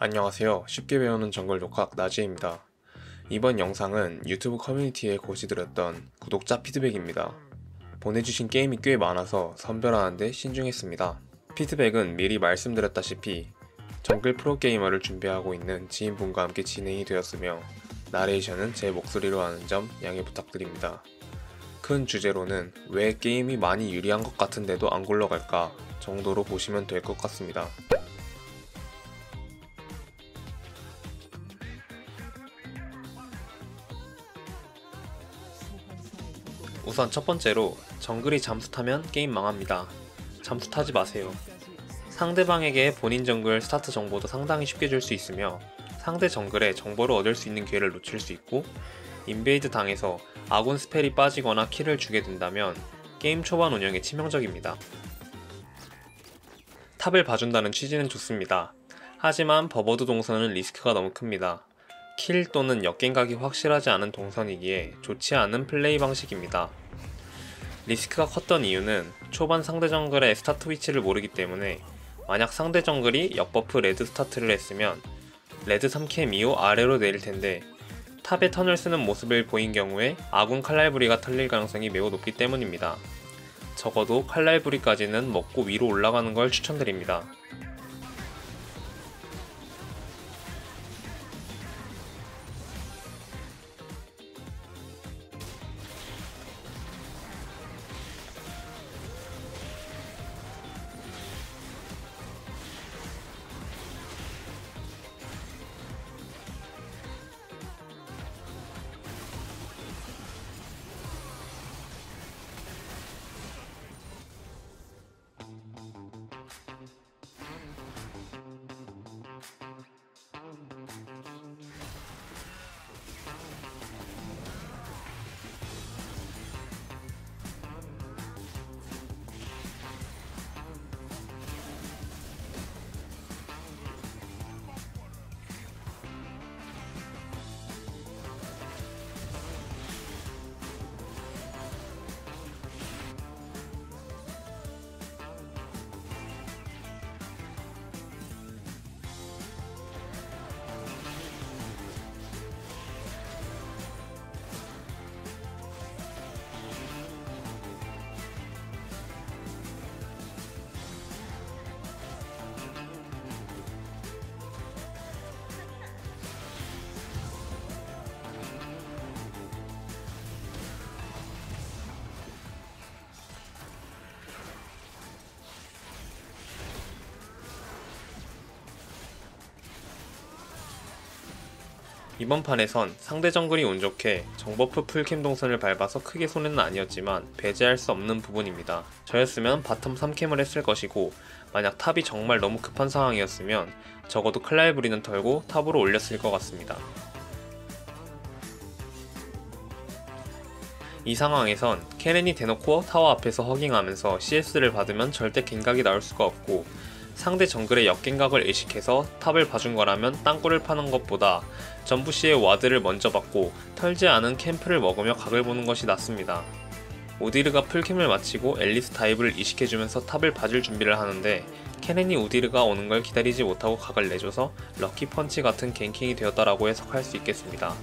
안녕하세요. 쉽게 배우는 정글 독학 나지입니다. 이번 영상은 유튜브 커뮤니티에 고시드렸던 구독자 피드백입니다. 보내주신 게임이 꽤 많아서 선별하는데 신중했습니다. 피드백은 미리 말씀드렸다시피 정글 프로게이머를 준비하고 있는 지인분과 함께 진행이 되었으며 나레이션은 제 목소리로 하는 점 양해 부탁드립니다. 큰 주제로는 왜 게임이 많이 유리한 것 같은데도 안 굴러갈까 정도로 보시면 될 것 같습니다. 우선 첫 번째로 정글이 잠수 타면 게임 망합니다. 잠수 타지 마세요. 상대방에게 본인 정글 스타트 정보도 상당히 쉽게 줄 수 있으며 상대 정글에 정보를 얻을 수 있는 기회를 놓칠 수 있고 인베이드 당해서 아군 스펠이 빠지거나 킬을 주게 된다면 게임 초반 운영에 치명적입니다. 탑을 봐준다는 취지는 좋습니다. 하지만 버버드 동선은 리스크가 너무 큽니다. 킬 또는 역갱각이 확실하지 않은 동선이기에 좋지 않은 플레이 방식입니다. 리스크가 컸던 이유는 초반 상대 정글의 스타트 위치를 모르기 때문에 만약 상대 정글이 역버프 레드 스타트를 했으면 레드 3캠 이후 아래로 내릴 텐데 탑에 턴을 쓰는 모습을 보인 경우에 아군 칼날부리가 털릴 가능성이 매우 높기 때문입니다. 적어도 칼날부리까지는 먹고 위로 올라가는 걸 추천드립니다. 이번 판에선 상대 정글이 운 좋게 정버프 풀캠 동선을 밟아서 크게 손해는 아니었지만 배제할 수 없는 부분입니다. 저였으면 바텀 3캠을 했을 것이고 만약 탑이 정말 너무 급한 상황이었으면 적어도 클라이브리는 털고 탑으로 올렸을 것 같습니다. 이 상황에선 케넨이 대놓고 타워 앞에서 허깅하면서 CS를 받으면 절대 갱각이 나올 수가 없고 상대 정글의 역갱각을 의식해서 탑을 봐준 거라면 땅굴을 파는 것보다 전부시의 와드를 먼저 받고 털지 않은 캠프를 먹으며 각을 보는 것이 낫습니다. 우디르가 풀캠을 마치고 앨리스 다이브를 이식해주면서 탑을 봐줄 준비를 하는데 케넨이 우디르가 오는 걸 기다리지 못하고 각을 내줘서 럭키 펀치 같은 갱킹이 되었다라고 해석할 수 있겠습니다.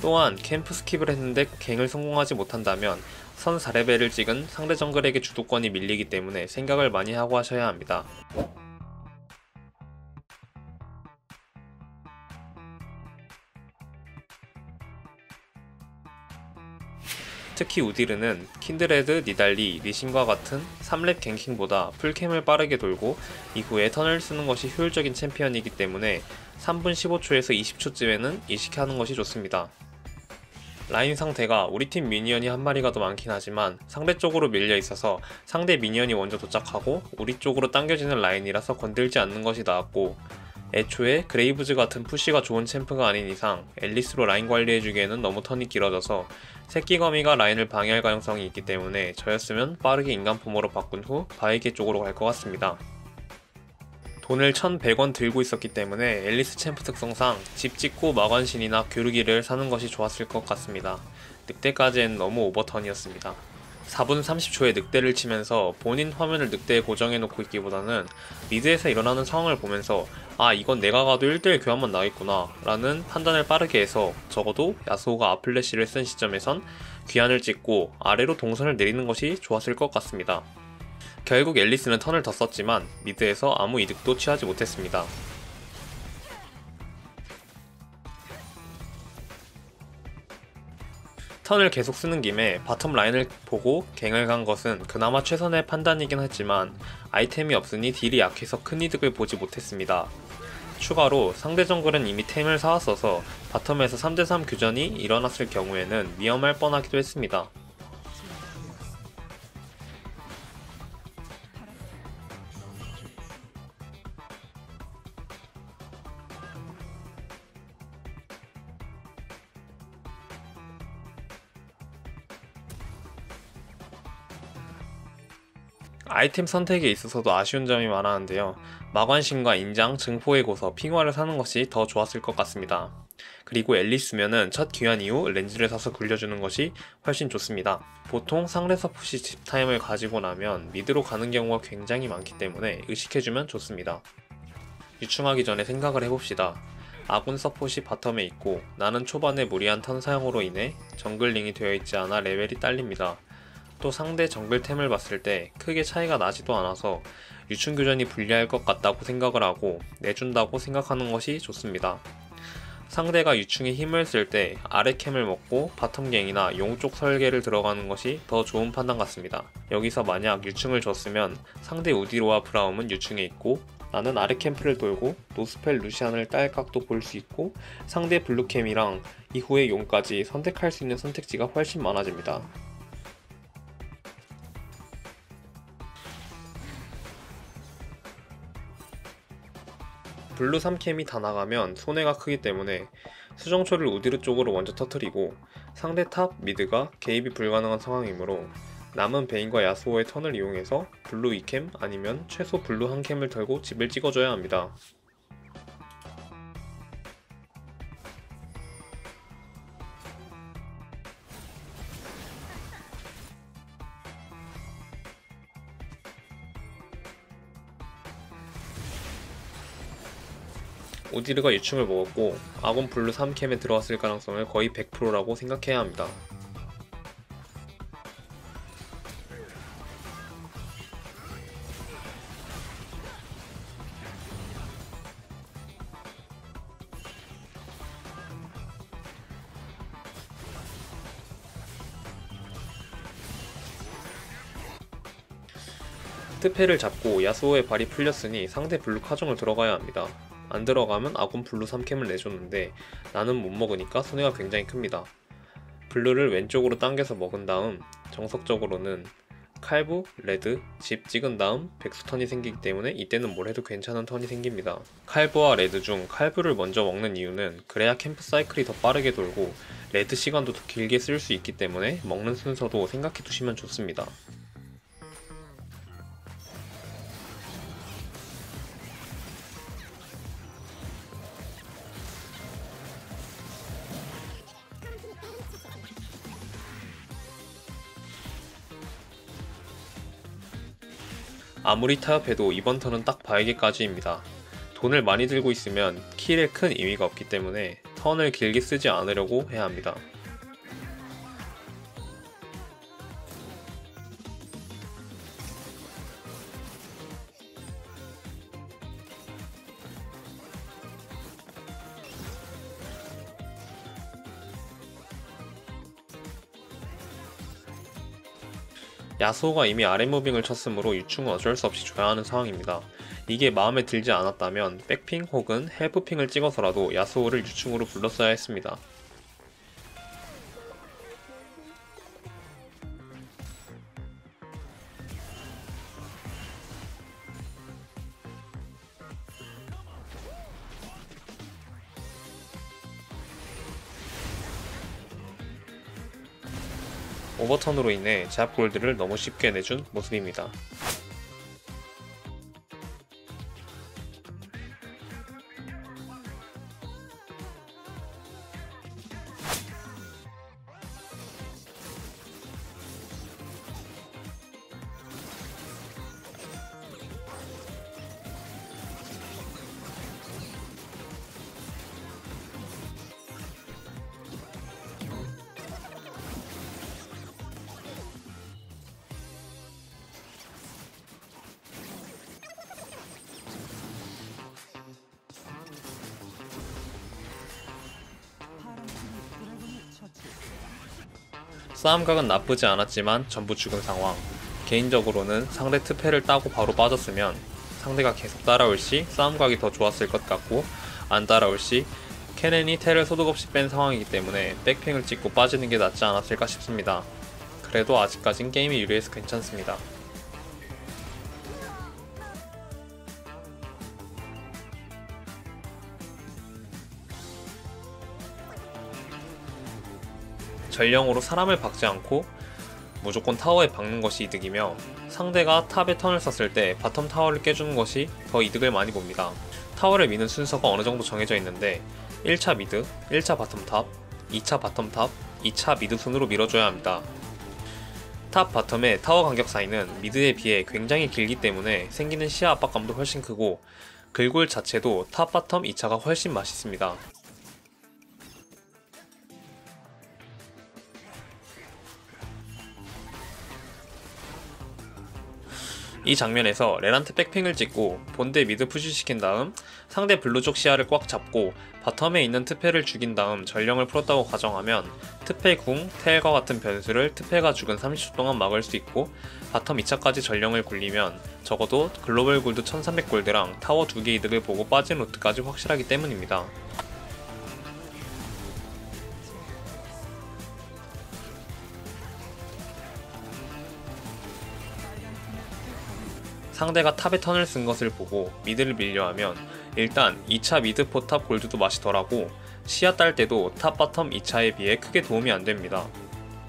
또한 캠프 스킵을 했는데 갱을 성공하지 못한다면 선 4레벨을 찍은 상대 정글에게 주도권이 밀리기 때문에 생각을 많이 하고 하셔야 합니다. 특히 우디르는 킨드레드, 니달리, 리신과 같은 3렙 갱킹보다 풀캠을 빠르게 돌고 이후에 턴을 쓰는 것이 효율적인 챔피언이기 때문에 3분 15초에서 20초쯤에는 이식하는 것이 좋습니다. 라인 상태가 우리 팀 미니언이 한 마리가 더 많긴 하지만 상대 쪽으로 밀려 있어서 상대 미니언이 먼저 도착하고 우리 쪽으로 당겨지는 라인이라서 건들지 않는 것이 나았고 애초에 그레이브즈 같은 푸시가 좋은 챔프가 아닌 이상 앨리스로 라인 관리해주기에는 너무 턴이 길어져서 새끼거미가 라인을 방해할 가능성이 있기 때문에 저였으면 빠르게 인간포모로 바꾼 후 바이게 쪽으로 갈 것 같습니다. 돈을 1100원 들고 있었기 때문에 앨리스 챔프 특성상 집 짓고 마관신이나 교류기를 사는 것이 좋았을 것 같습니다. 늑대까지는 너무 오버턴이었습니다. 4분 30초에 늑대를 치면서 본인 화면을 늑대에 고정해놓고 있기보다는 미드에서 일어나는 상황을 보면서 아 이건 내가 가도 1대1 교환만 나겠구나 라는 판단을 빠르게 해서 적어도 야스오가 아플래시를 쓴 시점에선 귀환을 찍고 아래로 동선을 내리는 것이 좋았을 것 같습니다. 결국 앨리스는 턴을 더 썼지만 미드에서 아무 이득도 취하지 못했습니다. 턴을 계속 쓰는 김에 바텀 라인을 보고 갱을 간 것은 그나마 최선의 판단이긴 했지만 아이템이 없으니 딜이 약해서 큰 이득을 보지 못했습니다. 추가로 상대 정글은 이미 템을 사왔어서 바텀에서 3대3 교전이 일어났을 경우에는 위험할 뻔하기도 했습니다. 아이템 선택에 있어서도 아쉬운 점이 많았는데요. 마관신과 인장, 증포의 고서, 핑화를 사는 것이 더 좋았을 것 같습니다. 그리고 앨리스면은 첫 귀환 이후 렌즈를 사서 굴려주는 것이 훨씬 좋습니다. 보통 상대 서폿이 집타임을 가지고 나면 미드로 가는 경우가 굉장히 많기 때문에 의식해주면 좋습니다. 유충하기 전에 생각을 해봅시다. 아군 서폿이 바텀에 있고 나는 초반에 무리한 턴 사용으로 인해 정글링이 되어 있지 않아 레벨이 딸립니다. 또 상대 정글템을 봤을 때 크게 차이가 나지도 않아서 유충교전이 불리할 것 같다고 생각을 하고 내준다고 생각하는 것이 좋습니다. 상대가 유충에 힘을 쓸 때 아래 캠을 먹고 바텀갱이나 용쪽 설계를 들어가는 것이 더 좋은 판단 같습니다. 여기서 만약 유충을 줬으면 상대 우디로와 브라움은 유충에 있고 나는 아래 캠프를 돌고 노스펠 루시안을 딸 각도 볼 수 있고 상대 블루캠이랑 이후의 용까지 선택할 수 있는 선택지가 훨씬 많아집니다. 블루 3캠이 다 나가면 손해가 크기 때문에 수정초를 우디르 쪽으로 먼저 터뜨리고 상대 탑 미드가 개입이 불가능한 상황이므로 남은 베인과 야스오의 턴을 이용해서 블루 2캠 아니면 최소 블루 1캠을 털고 집을 찍어줘야 합니다. 우디르가 유충을 먹었고 아군 블루 3캠에 들어왔을 가능성을 거의 100%라고 생각해야 합니다. 트페를 잡고 야스오의 발이 풀렸으니 상대 블루 카정을 들어가야 합니다. 안 들어가면 아군 블루 3캠을 내줬는데 나는 못 먹으니까 손해가 굉장히 큽니다. 블루를 왼쪽으로 당겨서 먹은 다음 정석적으로는 칼부, 레드, 집 찍은 다음 백수턴이 생기기 때문에 이때는 뭘 해도 괜찮은 턴이 생깁니다. 칼부와 레드 중 칼부를 먼저 먹는 이유는 그래야 캠프 사이클이 더 빠르게 돌고 레드 시간도 더 길게 쓸 수 있기 때문에 먹는 순서도 생각해 두시면 좋습니다. 아무리 타협해도 이번 턴은 딱 봐야겠까지입니다. 돈을 많이 들고 있으면 킬에 큰 의미가 없기 때문에 턴을 길게 쓰지 않으려고 해야 합니다. 야스오가 이미 아랫무빙을 쳤으므로 유충은 어쩔 수 없이 줘야 하는 상황입니다. 이게 마음에 들지 않았다면 백핑 혹은 헬프핑을 찍어서라도 야스오를 유충으로 불렀어야 했습니다. 오버턴으로 인해 제압 골드를 너무 쉽게 내준 모습입니다. 싸움각은 나쁘지 않았지만 전부 죽은 상황. 개인적으로는 상대 트패를 따고 바로 빠졌으면 상대가 계속 따라올 시 싸움각이 더 좋았을 것 같고, 안 따라올 시 케넨이 텔을 소득 없이 뺀 상황이기 때문에 백핑을 찍고 빠지는 게 낫지 않았을까 싶습니다. 그래도 아직까진 게임이 유리해서 괜찮습니다. 전령으로 사람을 박지 않고 무조건 타워에 박는 것이 이득이며, 상대가 탑에 턴을 썼을 때 바텀 타워를 깨주는 것이 더 이득을 많이 봅니다. 타워를 미는 순서가 어느정도 정해져 있는데 1차 미드, 1차 바텀 탑, 2차 바텀 탑, 2차 미드 순으로 밀어줘야 합니다. 탑 바텀의 타워 간격 사이는 미드에 비해 굉장히 길기 때문에 생기는 시야 압박감도 훨씬 크고, 글골 자체도 탑 바텀 2차가 훨씬 맛있습니다. 이 장면에서 레란트 백핑을 찍고 본대 미드 푸시시킨 다음 상대 블루 쪽 시야를 꽉 잡고 바텀에 있는 트페를 죽인 다음 전령을 풀었다고 가정하면 트페 궁, 텔과 같은 변수를 트페가 죽은 30초 동안 막을 수 있고, 바텀 2차까지 전령을 굴리면 적어도 글로벌 골드 1300골드랑 타워 2개 이득을 보고 빠진 루트까지 확실하기 때문입니다. 상대가 탑에 턴을 쓴 것을 보고 미드를 밀려 하면 일단 2차 미드 포탑 골드도 맛이 덜하고, 시야 딸 때도 탑 바텀 2차에 비해 크게 도움이 안됩니다.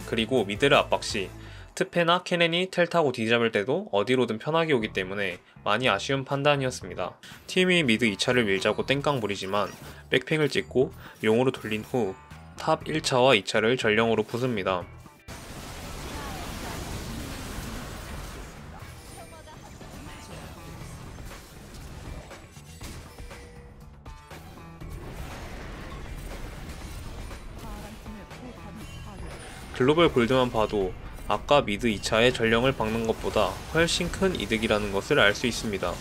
그리고 미드를 압박 시 트페나 케넨이 텔 타고 뒤잡을 때도 어디로든 편하게 오기 때문에 많이 아쉬운 판단이었습니다. 팀이 미드 2차를 밀자고 땡깡 부리지만 백핑을 찍고 용으로 돌린 후 탑 1차와 2차를 전령으로 부숩니다. 글로벌 골드만 봐도 아까 미드 2차에 전령을 박는 것보다 훨씬 큰 이득이라는 것을 알 수 있습니다.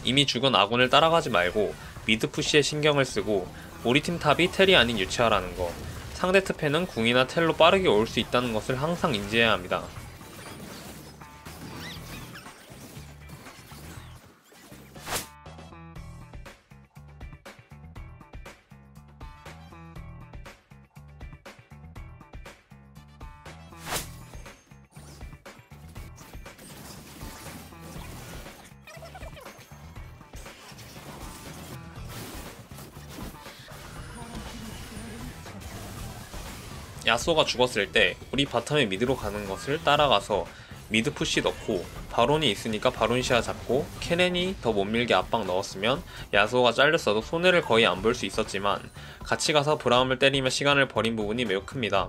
이미 죽은 아군을 따라가지 말고 미드 푸시에 신경을 쓰고 우리 팀 탑이 텔이 아닌 유치하라는 거, 상대 트패는 궁이나 텔로 빠르게 올 수 있다는 것을 항상 인지해야 합니다. 야쏘가 죽었을 때 우리 바텀의 미드로 가는 것을 따라가서 미드 푸시 넣고, 바론이 있으니까 바론 시야 잡고 케넨이 더 못 밀게 압박 넣었으면 야쏘가 잘렸어도 손해를 거의 안 볼 수 있었지만, 같이 가서 브라움을 때리며 시간을 버린 부분이 매우 큽니다.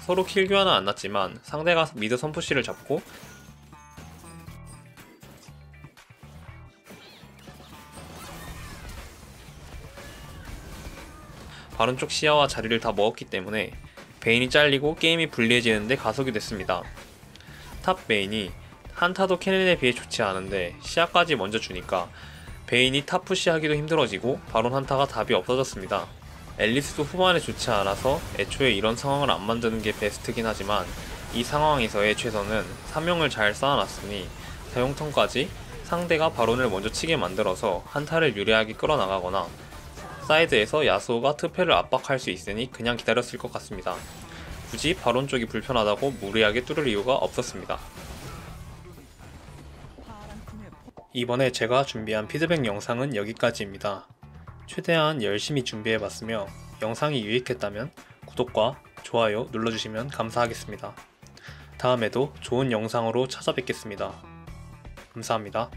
서로 킬 교환은 안 났지만 상대가 미드 선푸시를 잡고 바론 쪽 시야와 자리를 다 먹었기 때문에 베인이 잘리고 게임이 불리해지는데 가속이 됐습니다. 탑 베인이 한타도 케넨에 비해 좋지 않은데 시야까지 먼저 주니까 베인이 탑 푸시하기도 힘들어지고 바론 한타가 답이 없어졌습니다. 앨리스도 후반에 좋지 않아서 애초에 이런 상황을 안 만드는 게 베스트긴 하지만, 이 상황에서의 최선은 3명을 잘 쌓아놨으니 사용턴까지 상대가 바론을 먼저 치게 만들어서 한타를 유리하게 끌어나가거나 사이드에서 야수가 트페를 압박할 수 있으니 그냥 기다렸을 것 같습니다. 굳이 바론 쪽이 불편하다고 무리하게 뚫을 이유가 없었습니다. 이번에 제가 준비한 피드백 영상은 여기까지입니다. 최대한 열심히 준비해봤으며 영상이 유익했다면 구독과 좋아요 눌러주시면 감사하겠습니다. 다음에도 좋은 영상으로 찾아뵙겠습니다. 감사합니다.